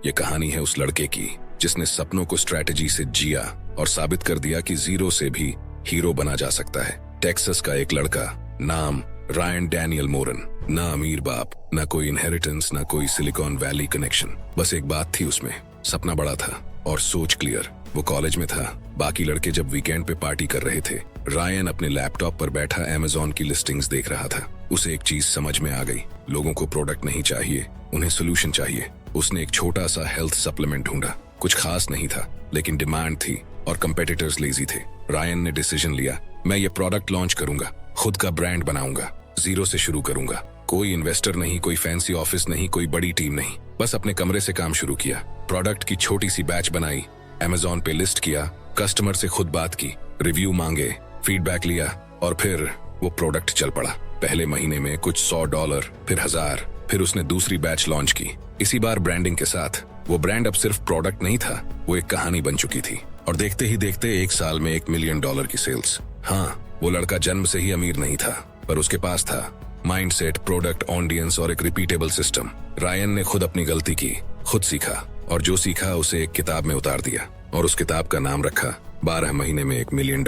ये कहानी है उस लड़के की जिसने सपनों को स्ट्रैटेजी से जिया और साबित कर दिया कि जीरो से भी हीरो बना जा सकता है। टेक्सास का एक लड़का, नाम रायन डैनियल मोरन। ना अमीर बाप, ना कोई इनहेरिटेंस, ना कोई सिलिकॉन वैली कनेक्शन। बस एक बात थी उसमें, सपना बड़ा था और सोच क्लियर। वो कॉलेज में था। बाकी लड़के जब वीकेंड पे पार्टी कर रहे थे, रायन अपने लैपटॉप पर बैठा अमेज़न की लिस्टिंग्स देख रहा था। उसे एक चीज समझ में आ गई, लोगों को प्रोडक्ट नहीं चाहिए, उन्हें सोल्यूशन चाहिए। उसने एक छोटा सा हेल्थ सप्लीमेंट ढूंढा। कुछ खास नहीं था, लेकिन डिमांड थी और कंपेटिटर्स लेजी थे। रायन ने डिसीजन लिया, मैं ये प्रोडक्ट लॉन्च करूंगा, खुद का ब्रांड बनाऊंगा, जीरो से शुरू करूंगा। कोई इन्वेस्टर नहीं, कोई फैंसी ऑफिस नहीं, कोई बड़ी टीम नहीं, बस अपने कमरे से काम शुरू किया। प्रोडक्ट की छोटी सी बैच बनाई, अमेज़न पे लिस्ट किया, कस्टमर से खुद बात की, रिव्यू मांगे, फीडबैक लिया और फिर वो प्रोडक्ट चल पड़ा। पहले महीने में कुछ $100, फिर 1000, फिर उसने दूसरी बैच लॉन्च की, इसी बार ब्रांडिंग के साथ। वो ब्रांड अब सिर्फ प्रोडक्ट नहीं था, वो एक कहानी बन चुकी थी। और देखते ही देखते 1 साल में $1 मिलियन की सेल्स। हाँ, वो लड़का जन्म से ही अमीर नहीं था, पर उसके पास था माइंडसेट, प्रोडक्ट, ऑडियंस और एक रिपीटेबल सिस्टम। रायन ने खुद अपनी गलती की, खुद सीखा और जो सीखा उसे एक किताब में उतार दिया और उस किताब का नाम रखा 12 महीने में $1 मिलियन।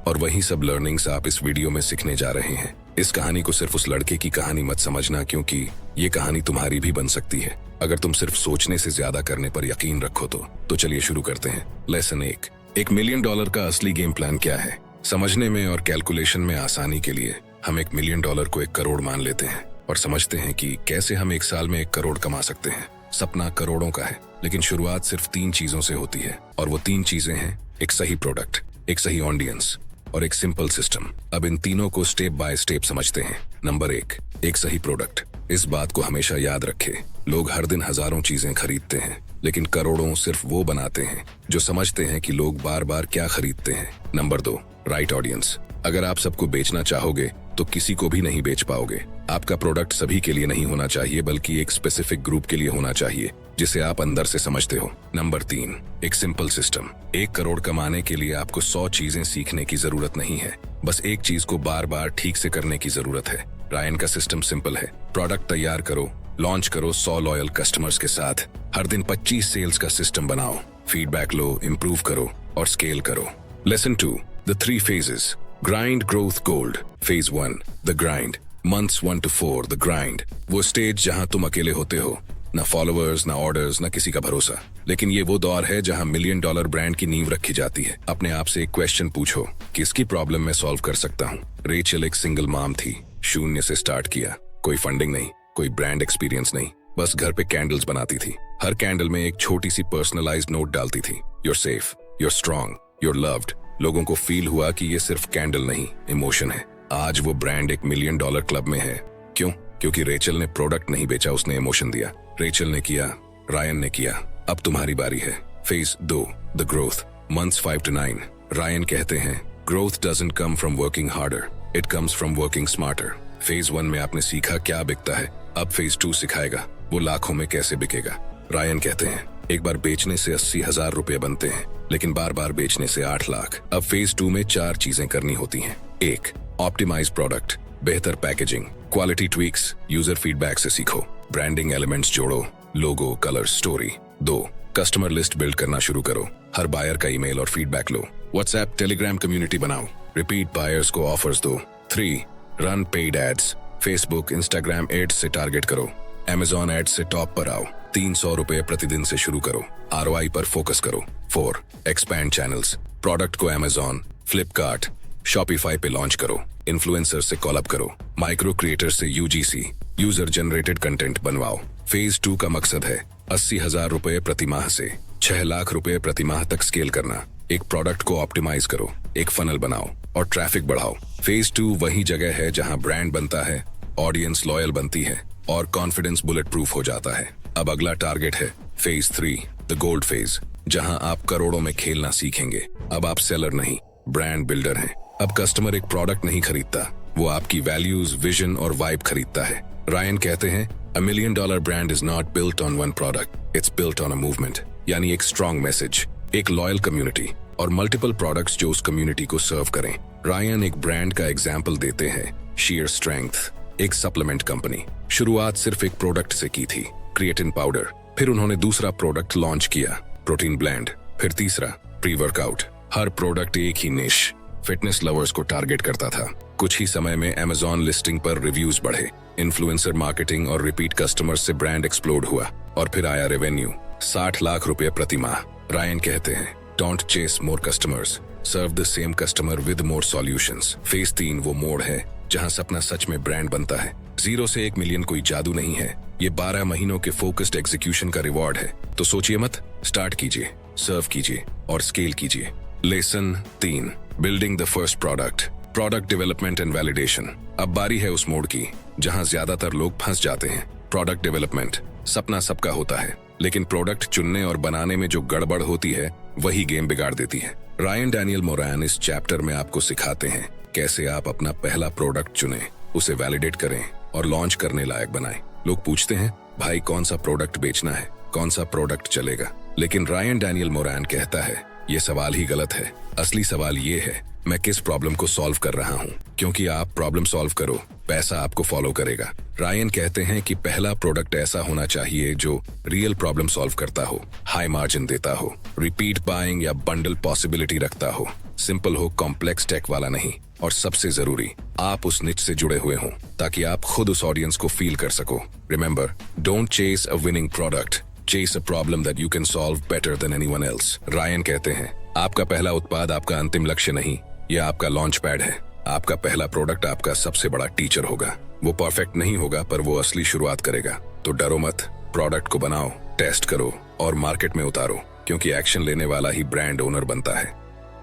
और वही सब लर्निंग्स आप इस वीडियो में सीखने जा रहे हैं। इस कहानी को सिर्फ उस लड़के की कहानी मत समझना, क्योंकि ये कहानी तुम्हारी भी बन सकती है अगर तुम सिर्फ सोचने से ज्यादा करने पर यकीन रखो तो चलिए शुरू करते हैं। लेसन 1, $1 मिलियन का असली गेम प्लान क्या है। समझने में और कैलकुलेशन में आसानी के लिए हम $1 मिलियन को 1 करोड़ मान लेते हैं और समझते हैं कि कैसे हम 1 साल में 1 करोड़ कमा सकते हैं। सपना करोड़ों का है, लेकिन शुरुआत सिर्फ 3 चीजों से होती है और वो 3 चीजें हैं, एक सही प्रोडक्ट, एक सही ऑडियंस और एक सिंपल सिस्टम। अब इन तीनों को स्टेप बाय स्टेप समझते हैं। नंबर 1, एक सही प्रोडक्ट। इस बात को हमेशा याद रखें, लोग हर दिन हजारों चीजें खरीदते हैं, लेकिन करोड़ों सिर्फ वो बनाते हैं जो समझते हैं कि लोग बार बार क्या खरीदते हैं। Number 2, right audience. अगर आप सबको बेचना चाहोगे तो किसी को भी नहीं बेच पाओगे। आपका प्रोडक्ट सभी के लिए नहीं होना चाहिए, बल्कि एक स्पेसिफिक ग्रुप के लिए होना चाहिए जिसे आप अंदर से समझते हो। नंबर 3, एक सिंपल सिस्टम। 1 करोड़ कमाने के लिए आपको 100 चीजें सीखने की जरूरत नहीं है, बस एक चीज को बार बार ठीक से करने की जरूरत है। रायन का सिस्टम सिंपल है, प्रोडक्ट तैयार करो, लॉन्च करो 100 लॉयल कस्टमर्स के साथ, हर दिन 25 सेल्स का सिस्टम बनाओ, फीडबैक लो, इम्प्रूव करो और स्केल करो। Lesson 2, the 3 phases. Grind, growth, gold. Phase 1, the grind. Months 1 to 4, the grind. वो स्टेज जहां तुम अकेले होते हो, ना फॉलोअर्स, ना ऑर्डर्स, ना किसी का भरोसा। लेकिन ये वो दौर है जहां $1 मिलियन ब्रांड की नींव रखी जाती है। अपने आप से एक क्वेश्चन पूछो, किसकी प्रॉब्लम मैं सॉल्व कर सकता हूँ। रेचल एक सिंगल मॉम थी, शून्य से स्टार्ट किया, कोई फंडिंग नहीं, कोई ब्रांड एक्सपीरियंस नहीं, बस घर पे कैंडल्स बनाती थी। हर कैंडल में एक छोटी सी पर्सनलाइज्ड नोट डालती थी, you're safe, you're strong, you're loved. लोगों को फील हुआ कि ये सिर्फ कैंडल नहीं, इमोशन है। आज वो ब्रांड $1 मिलियन क्लब में है। क्यों? क्योंकि रेचल ने प्रोडक्ट नहीं बेचा, उसने इमोशन दिया। रेचल ने किया, रायन ने किया। अब तुम्हारी बारी है। Phase 2, the growth. Months 5 to 9। Ryan कहते हैं, growth doesn't come from working harder, it comes from working smarter. Phase 1 में आपने सीखा क्या बिकता है, अब फेज 2 सिखाएगा वो लाखों में कैसे बिकेगा। रायन कहते हैं, एक बार बेचने से 80,000 रुपए बनते हैं, लेकिन बार बार बेचने से 8 लाख। अब फेज 2 में 4 चीजें करनी होती हैं। 1, ऑप्टिमाइज प्रोडक्ट, बेहतर packaging, quality tweaks, user feedback से सीखो, ब्रांडिंग एलिमेंट्स जोड़ो, logo, colour, story. 2, customer list build करना शुरू करो, हर बायर का ईमेल और फीडबैक लो, व्हाट्सएप, टेलीग्राम कम्युनिटी बनाओ, रिपीट बायर्स को ऑफर्स दो। 3, run paid ads, Facebook, Instagram ads से टारगेट करो, अमेज़न एड्स से टॉप पर आओ, $300 प्रतिदिन से शुरू करो, ROI पर फोकस करो। 4, एक्सपैंड चैनल्स, प्रोडक्ट को अमेज़न, फ्लिपकार्ट, शॉपिफाई पे लॉन्च करो, इन्फ्लुएंसर से कॉलअप करो, माइक्रो क्रिएटर से UGC, यूजर जनरेटेड कंटेंट बनवाओ। फेज 2 का मकसद है 80,000 रुपए प्रति माह से 6 लाख रुपए प्रति माह तक स्केल करना। एक प्रोडक्ट को ऑप्टिमाइज करो, एक फनल बनाओ और ट्रैफिक बढ़ाओ। फेज 2 वही जगह है जहां ब्रांड बनता है, ऑडियंस लॉयल बनती है और कॉन्फिडेंस बुलेट प्रूफ हो जाता है। अब अगला टारगेट है फेज 3, द गोल्ड फेज, जहां आप करोड़ों में खेलना सीखेंगे। अब आप सेलर नहीं, ब्रांड बिल्डर हैं। अब कस्टमर एक प्रोडक्ट नहीं खरीदता, वो आपकी वैल्यूज, विजन और वाइब खरीदता है। रायन कहते हैं, $1 million brand is not built on one product, it's built on a movement. यानी एक स्ट्रॉन्ग मैसेज, एक लॉयल कम्युनिटी और मल्टीपल प्रोडक्ट्स जो उस कम्युनिटी को सर्व करें। रायन एक ब्रांड का एग्जाम्पल देते हैं, शेयर स्ट्रेंथ, एक सप्लीमेंट कंपनी, शुरुआत सिर्फ एक प्रोडक्ट से की थी, क्रिएटिन पाउडर। फिर उन्होंने दूसरा प्रोडक्ट लॉन्च किया, प्रोटीन ब्लेंड। फिर तीसरा, प्री वर्कआउट। हर प्रोडक्ट एक ही निश, फिटनेस लवर्स को टारगेट करता था। कुछ ही समय में Amazon लिस्टिंग पर रिव्यूज बढ़े, इन्फ्लुएंसर मार्केटिंग और रिपीट कस्टमर्स से ब्रांड एक्सप्लोड हुआ, और फिर आया रेवेन्यू 60 लाख रुपए प्रति माह। रायन कहते हैं, don't chase more customers, serve the same customer with more solutions. Phase 3 वो मोड़ है जहां सपना सच में ब्रांड बनता है। 0 से 1 मिलियन कोई जादू नहीं है, ये 12 महीनों के फोकस्ड एग्जीक्यूशन का रिवॉर्ड है। तो सोचिए मत, स्टार्ट कीजिए, सर्व कीजिए और स्केल कीजिए। Lesson 3, building the first product development and validation. अब बारी है उस मोड़ की जहां ज्यादातर लोग फंस जाते हैं। प्रोडक्ट डेवलपमेंट, सपना सबका होता है, लेकिन प्रोडक्ट चुनने और बनाने में जो गड़बड़ होती है वही गेम बिगाड़ देती है। रायन डैनियल मोरैन इस चैप्टर में आपको सिखाते हैं कैसे आप अपना पहला प्रोडक्ट चुनें, उसे वैलिडेट करें और लॉन्च करने लायक बनाएं। लोग पूछते हैं, भाई कौन सा प्रोडक्ट बेचना है, कौन सा प्रोडक्ट चलेगा? लेकिन रायन डैनियल मोरैन कहता है, ये सवाल ही गलत है। असली सवाल ये है, मैं किस प्रॉब्लम को सॉल्व कर रहा हूँ। क्योंकि आप प्रॉब्लम सॉल्व करो, पैसा आपको फॉलो करेगा। रायन कहते हैं कि पहला प्रोडक्ट ऐसा होना चाहिए जो रियल प्रॉब्लम सॉल्व करता हो, हाई मार्जिन देता हो, रिपीट बाइंग या बंडल पॉसिबिलिटी रखता हो, सिंपल हो, कॉम्प्लेक्स टेक वाला नहीं, और सबसे जरूरी, आप उस निच से जुड़े हुए हों ताकि आप खुद उस ऑडियंस को फील कर सको। Remember, don't chase a winning product, chase a problem that you can solve better than anyone else. Ryan कहते हैं, आपका पहला उत्पाद आपका अंतिम लक्ष्य नहीं, यह आपका लॉन्च पैड है। आपका पहला प्रोडक्ट आपका सबसे बड़ा टीचर होगा। वो परफेक्ट नहीं होगा, पर वो असली शुरुआत करेगा। तो डरो मत, प्रोडक्ट को बनाओ, टेस्ट करो और मार्केट में उतारो, क्योंकि एक्शन लेने वाला ही ब्रांड ओनर बनता है।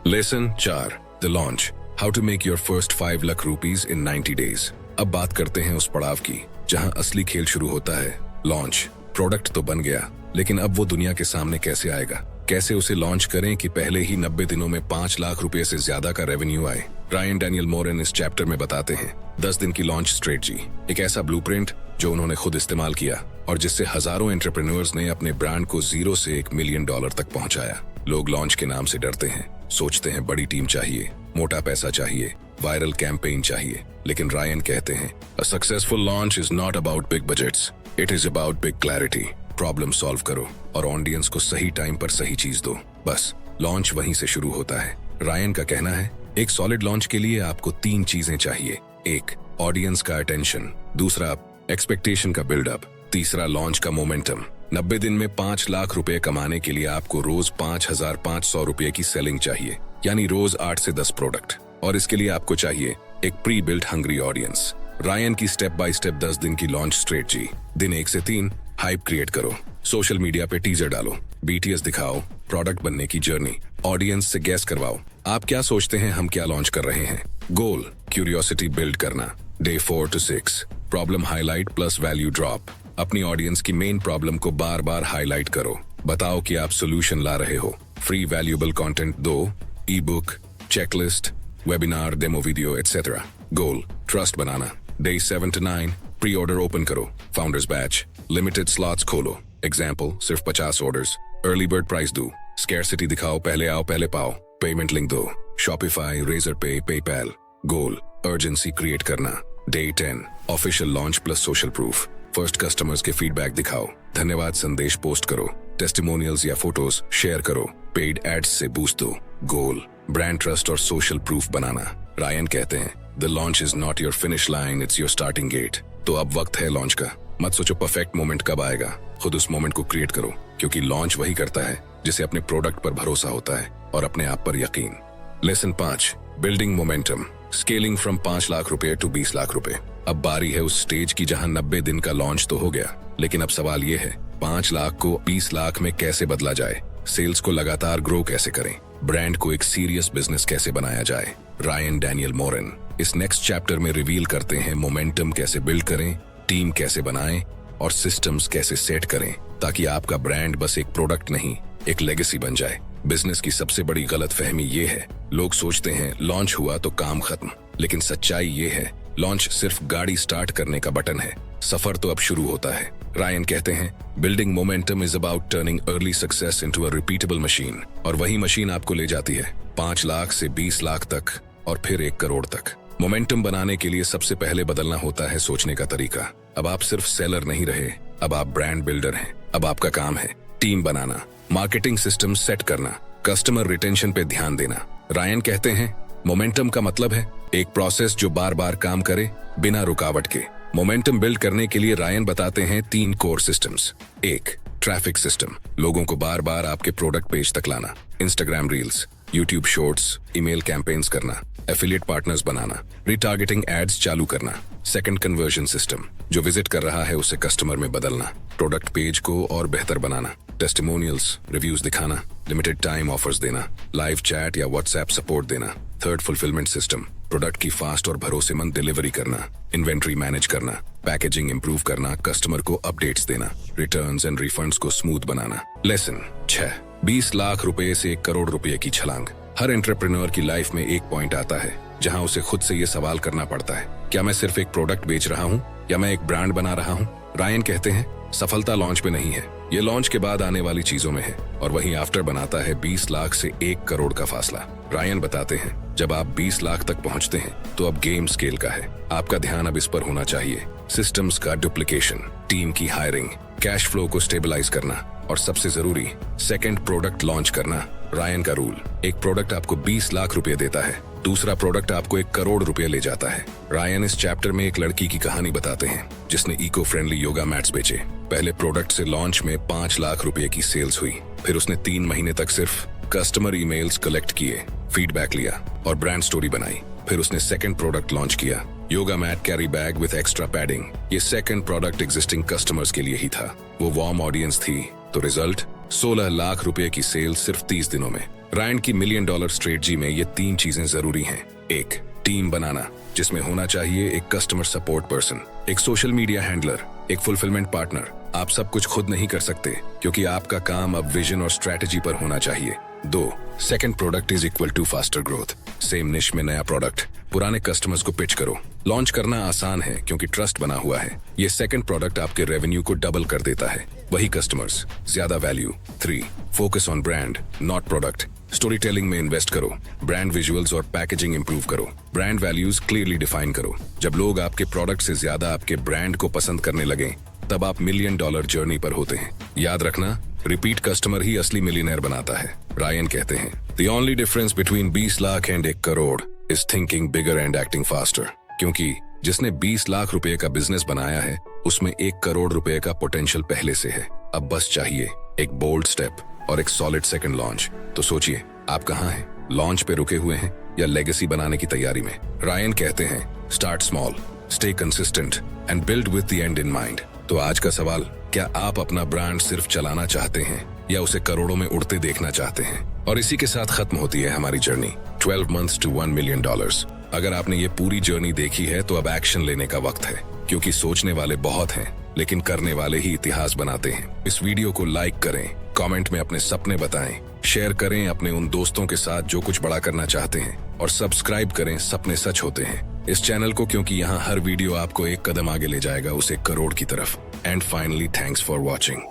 Lesson 4, the launch, how to make your first 5 lakh rupees in 90 days. अब बात करते हैं उस पड़ाव की जहां असली खेल शुरू होता है, लॉन्च। प्रोडक्ट तो बन गया, लेकिन अब वो दुनिया के सामने कैसे आएगा? कैसे उसे लॉन्च करें कि पहले ही 90 दिनों में 5 लाख रुपए से ज्यादा का रेवेन्यू आए? रायन डैनियल मोरैन इस चैप्टर में बताते हैं 10 दिन की लॉन्च स्ट्रेटजी, एक ऐसा ब्लूप्रिंट जो उन्होंने खुद इस्तेमाल किया और जिससे हजारों एंटरप्रेन्योर्स ने अपने ब्रांड को 0 से $1 मिलियन तक पहुंचाया। लोग लॉन्च के नाम से डरते हैं, सोचते हैं बड़ी टीम चाहिए, मोटा पैसा चाहिए, वायरल कैंपेन चाहिए, लेकिन रायन कहते हैं, a successful launch is not about big budgets, it is about big clarity. Problem solve करो और ऑडियंस को सही टाइम पर सही चीज दो, बस लॉन्च वहीं से शुरू होता है। रायन का कहना है, एक सॉलिड लॉन्च के लिए आपको 3 चीजें चाहिए। 1, ऑडियंस का अटेंशन, दूसरा एक्सपेक्टेशन का बिल्डअप, तीसरा लॉन्च का मोमेंटम। 90 दिन में 5 लाख रुपए कमाने के लिए आपको रोज 5,500 रुपए की सेलिंग चाहिए, यानी रोज 8 से 10 प्रोडक्ट, और इसके लिए आपको चाहिए एक pre built hungry audience. Ryan की स्टेप बाय स्टेप 10 दिन की लॉन्च स्ट्रेटजी। दिन 1 से 3, हाइप क्रिएट करो, सोशल मीडिया पे टीजर डालो, BTS दिखाओ, प्रोडक्ट बनने की जर्नी, ऑडियंस से गैस करवाओ, आप क्या सोचते हैं हम क्या लॉन्च कर रहे हैं। गोल, क्यूरियोसिटी बिल्ड करना। Day 4 to 6, problem highlight plus value drop, अपनी ऑडियंस की मेन प्रॉब्लम को बार बार हाईलाइट करो, बताओ कि आप सोल्यूशन ला रहे हो। फ्री वैल्यूएबल कंटेंट दो, ई book, checklist, webinar, demo video etcetera. Goal, trust banana. Day 7 to 9, pre order open करो, फाउंडर्स बैच, लिमिटेड स्लॉट्स खोलो, एग्जाम्पल सिर्फ 50 ऑर्डर्स, अर्ली बर्ड प्राइस दो, स्कैरसिटी दिखाओ, पहले आओ पहले पाओ, पेमेंट लिंक दो, शॉपिफाई, रेजर पे, पेपैल। गोल, अर्जेंसी क्रिएट करना। Day 10, official launch plus social proof, first customers के फीडबैक दिखाओ, धन्यवाद संदेश पोस्ट करो, टेस्टिमोनियल्स या फोटोज शेयर करो, पेड एड्स से बूस्ट दो। गोल, ब्रांड ट्रस्ट और सोशल प्रूफ बनाना। रायन कहते हैं, the launch is not your finish line, it's your starting gate. तो अब वक्त है लॉन्च का। मत सोचो परफेक्ट मोमेंट कब आएगा, खुद उस मोमेंट को क्रिएट करो, क्योंकि लॉन्च वही करता है जिसे अपने प्रोडक्ट पर भरोसा होता है और अपने आप पर यकीन। Lesson 5, building momentum, scaling from 5 lakh रुपए टू 20 लाख रुपए। अब बारी है उस स्टेज की जहां 90 दिन का लॉन्च तो हो गया, लेकिन अब सवाल ये है, 5 लाख को 20 लाख में कैसे बदला जाए? सेल्स को लगातार ग्रो कैसे करें? ब्रांड को एक सीरियस बिजनेस कैसे बनाया जाए? रायन डैनियल मोरैन इस नेक्स्ट चैप्टर में रिवील करते हैं मोमेंटम कैसे बिल्ड करें, टीम कैसे बनाएं और सिस्टम्स कैसे सेट करें, ताकि आपका ब्रांड बस एक प्रोडक्ट नहीं, एक लेगेसी बन जाए। बिजनेस की सबसे बड़ी गलतफहमी ये है, लोग सोचते हैं लॉन्च हुआ तो काम खत्म, लेकिन सच्चाई ये है, लॉन्च सिर्फ गाड़ी स्टार्ट करने का बटन है, सफर तो अब शुरू होता है। रायन कहते हैं, building momentum is about turning early success into a repeatable machine, और वही मशीन आपको ले जाती है 5 लाख से 20 लाख तक और फिर 1 करोड़ तक। मोमेंटम बनाने के लिए सबसे पहले बदलना होता है सोचने का तरीका। अब आप सिर्फ सेलर नहीं रहे, अब आप ब्रांड बिल्डर हैं। अब आपका काम है टीम बनाना, मार्केटिंग सिस्टम सेट करना, कस्टमर रिटेंशन पे ध्यान देना। रायन कहते हैं मोमेंटम का मतलब है एक प्रोसेस जो बार बार काम करे बिना रुकावट के। मोमेंटम बिल्ड करने के लिए रायन बताते हैं 3 कोर सिस्टम्स। 1, ट्रैफिक सिस्टम, लोगों को बार बार आपके प्रोडक्ट पेज तक लाना। Instagram reels, YouTube shorts, email campaigns करना, एफिलिएट पार्टनर्स बनाना, रिटारगेटिंग एड्स चालू करना। 2, कन्वर्जन सिस्टम, जो विजिट कर रहा है उसे कस्टमर में बदलना, प्रोडक्ट पेज को और बेहतर बनाना, टेस्टिमोनियल्स, रिव्यूज दिखाना, लिमिटेड टाइम ऑफर्स देना, लाइव चैट या व्हाट्सएप सपोर्ट देना। 3, फुलफिलमेंट सिस्टम, प्रोडक्ट की फास्ट और भरोसेमंद डिलीवरी करना, इन्वेंट्री मैनेज करना, पैकेजिंग इंप्रूव करना, कस्टमर को अपडेट्स देना, रिटर्न्स एंड रिफंड्स को स्मूथ बनाना। लेसन 6, 20 लाख रुपए से 1 करोड़ रुपए की छलांग। हर एंटरप्रेन्योर की लाइफ में एक पॉइंट आता है जहां उसे खुद से ये सवाल करना पड़ता है, क्या मैं सिर्फ एक प्रोडक्ट बेच रहा हूं या मैं एक ब्रांड बना रहा हूं? रायन कहते हैं सफलता लॉन्च पे नहीं है, ये लॉन्च के बाद आने वाली चीजों में है, और वहीं आफ्टर बनाता है 20 लाख से 1 करोड़ का फासला। रायन बताते हैं जब आप 20 लाख तक पहुंचते हैं तो अब गेम स्केल का है। आपका ध्यान अब इस पर होना चाहिए, सिस्टम्स का डुप्लीकेशन, टीम की हायरिंग, कैश फ्लो को स्टेबलाइज करना और सबसे जरूरी 2nd प्रोडक्ट लॉन्च करना। रायन का रूल, एक प्रोडक्ट आपको 20 लाख रुपए देता है, दूसरा प्रोडक्ट आपको 1 करोड़ रुपए ले जाता है। रायन इस चैप्टर में एक लड़की की कहानी बताते हैं जिसने इको फ्रेंडली योगा मैट्स बेचे। पहले प्रोडक्ट से लॉन्च में 5 लाख रुपए की सेल्स हुई, फिर उसने 3 महीने तक सिर्फ कस्टमर ईमेल्स कलेक्ट किए, फीडबैक लिया और ब्रांड स्टोरी बनाई। फिर उसने 2nd प्रोडक्ट लॉन्च किया, yoga mat carry bag with extra padding. ये 2nd प्रोडक्ट एग्जिस्टिंग कस्टमर्स के लिए ही था, वो वार्म ऑडियंस थी, तो रिजल्ट 16 लाख रुपए की सेल सिर्फ 30 दिनों में। रायन की $1 मिलियन स्ट्रेटजी में ये 3 चीजें जरूरी हैं। 1, टीम बनाना, जिसमें होना चाहिए एक कस्टमर सपोर्ट पर्सन, एक सोशल मीडिया हैंडलर, एक फुलफिलमेंट पार्टनर। आप सब कुछ खुद नहीं कर सकते क्योंकि आपका काम अब विजन और स्ट्रैटेजी पर होना चाहिए। 2, 2nd product is equal to faster growth, same niche में नया प्रोडक्ट, पुराने कस्टमर्स को पिच करो। लॉन्च करना आसान है क्योंकि ट्रस्ट बना हुआ है। ये 2nd प्रोडक्ट आपके रेवेन्यू को डबल कर देता है, वही कस्टमर्स, ज्यादा value. 3, focus on brand not product, story telling में इन्वेस्ट करो, ब्रांड विजुअल्स और पैकेजिंग इंप्रूव करो, ब्रांड वैल्यूज क्लियरली डिफाइन करो। जब लोग आपके प्रोडक्ट से ज्यादा आपके ब्रांड को पसंद करने लगे तब आप $1 मिलियन जर्नी पर होते हैं। याद रखना, रिपीट कस्टमर ही असली मिलियनेयर बनाता है। रायन कहते हैं The only difference between 20 lakh and 1 crore is thinking bigger and acting faster, क्योंकि जिसने 20 लाख रुपए का बिजनेस बनाया है उसमें 1 करोड़ रुपए का पोटेंशियल पहले से है। अब बस चाहिए एक बोल्ड स्टेप और एक सॉलिड 2nd लॉन्च। तो सोचिए आप कहाँ हैं, लॉन्च पे रुके हुए हैं या लेगेसी बनाने की तैयारी में? रायन कहते हैं start small, stay consistent and build with the and in mind. तो आज का सवाल, क्या आप अपना ब्रांड सिर्फ चलाना चाहते हैं या उसे करोड़ों में उड़ते देखना चाहते हैं? और इसी के साथ खत्म होती है हमारी जर्नी 12 months to $1 million। अगर आपने ये पूरी जर्नी देखी है तो अब एक्शन लेने का वक्त है, क्योंकि सोचने वाले बहुत हैं लेकिन करने वाले ही इतिहास बनाते हैं। इस वीडियो को लाइक करें, कमेंट में अपने सपने बताएं, शेयर करें अपने उन दोस्तों के साथ जो कुछ बड़ा करना चाहते हैं, और सब्सक्राइब करें सपने सच होते हैं इस चैनल को, क्योंकि यहाँ हर वीडियो आपको एक कदम आगे ले जाएगा उस 1 करोड़ की तरफ। And finally thanks for watching.